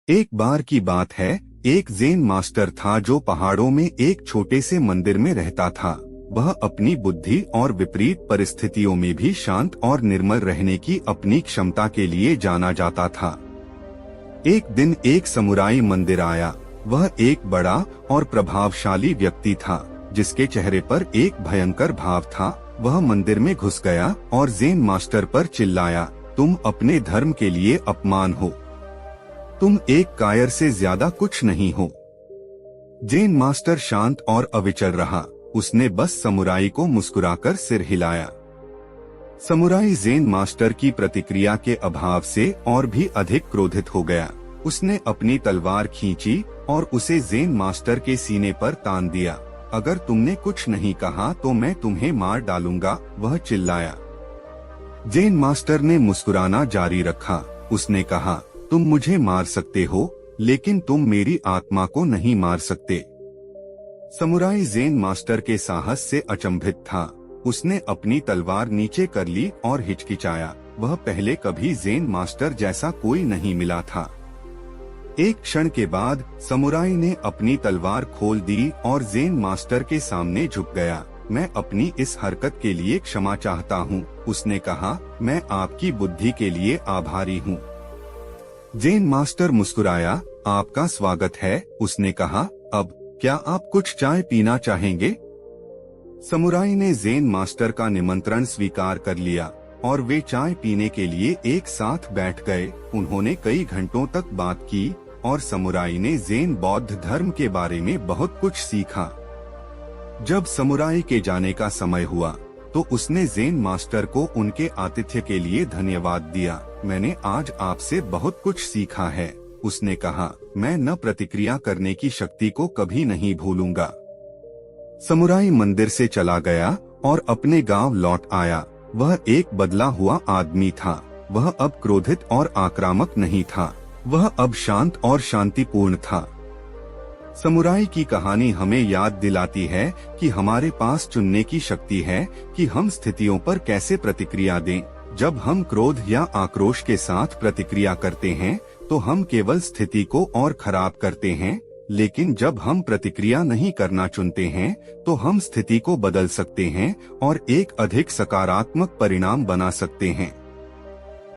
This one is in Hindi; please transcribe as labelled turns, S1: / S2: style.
S1: एक बार की बात है, एक ज़ेन मास्टर था जो पहाड़ों में एक छोटे से मंदिर में रहता था। वह अपनी बुद्धि और विपरीत परिस्थितियों में भी शांत और निर्मल रहने की अपनी क्षमता के लिए जाना जाता था। एक दिन एक समुराई मंदिर आया। वह एक बड़ा और प्रभावशाली व्यक्ति था, जिसके चेहरे पर एक भयंकर भाव था। वह मंदिर में घुस गया और ज़ेन मास्टर पर चिल्लाया, तुम अपने धर्म के लिए अपमान हो। तुम एक कायर से ज्यादा कुछ नहीं हो। ज़ेन मास्टर शांत और अविचल रहा। उसने बस समुराई को मुस्कुराकर सिर हिलाया। समुराई ज़ेन मास्टर की प्रतिक्रिया के अभाव से और भी अधिक क्रोधित हो गया। उसने अपनी तलवार खींची और उसे ज़ेन मास्टर के सीने पर तान दिया। अगर तुमने कुछ नहीं कहा तो मैं तुम्हें मार डालूंगा, वह चिल्लाया। ज़ेन मास्टर ने मुस्कुराना जारी रखा। उसने कहा, तुम मुझे मार सकते हो, लेकिन तुम मेरी आत्मा को नहीं मार सकते। समुराई ज़ेन मास्टर के साहस से अचंभित था। उसने अपनी तलवार नीचे कर ली और हिचकिचाया। वह पहले कभी ज़ेन मास्टर जैसा कोई नहीं मिला था। एक क्षण के बाद समुराई ने अपनी तलवार खोल दी और ज़ेन मास्टर के सामने झुक गया। मैं अपनी इस हरकत के लिए क्षमा चाहता हूँ, उसने कहा। मैं आपकी बुद्धि के लिए आभारी हूँ। ज़ेन मास्टर मुस्कुराया। आपका स्वागत है, उसने कहा। अब क्या आप कुछ चाय पीना चाहेंगे? समुराई ने ज़ेन मास्टर का निमंत्रण स्वीकार कर लिया और वे चाय पीने के लिए एक साथ बैठ गए। उन्होंने कई घंटों तक बात की और समुराई ने ज़ेन बौद्ध धर्म के बारे में बहुत कुछ सीखा। जब समुराई के जाने का समय हुआ तो उसने ज़ेन मास्टर को उनके आतिथ्य के लिए धन्यवाद दिया। मैंने आज आपसे बहुत कुछ सीखा है, उसने कहा। मैं न प्रतिक्रिया करने की शक्ति को कभी नहीं भूलूंगा। समुराई मंदिर से चला गया और अपने गांव लौट आया। वह एक बदला हुआ आदमी था। वह अब क्रोधित और आक्रामक नहीं था। वह अब शांत और शांतिपूर्ण था। समुराई की कहानी हमें याद दिलाती है कि हमारे पास चुनने की शक्ति है कि हम स्थितियों पर कैसे प्रतिक्रिया दें। जब हम क्रोध या आक्रोश के साथ प्रतिक्रिया करते हैं तो हम केवल स्थिति को और खराब करते हैं, लेकिन जब हम प्रतिक्रिया नहीं करना चुनते हैं तो हम स्थिति को बदल सकते हैं और एक अधिक सकारात्मक परिणाम बना सकते हैं।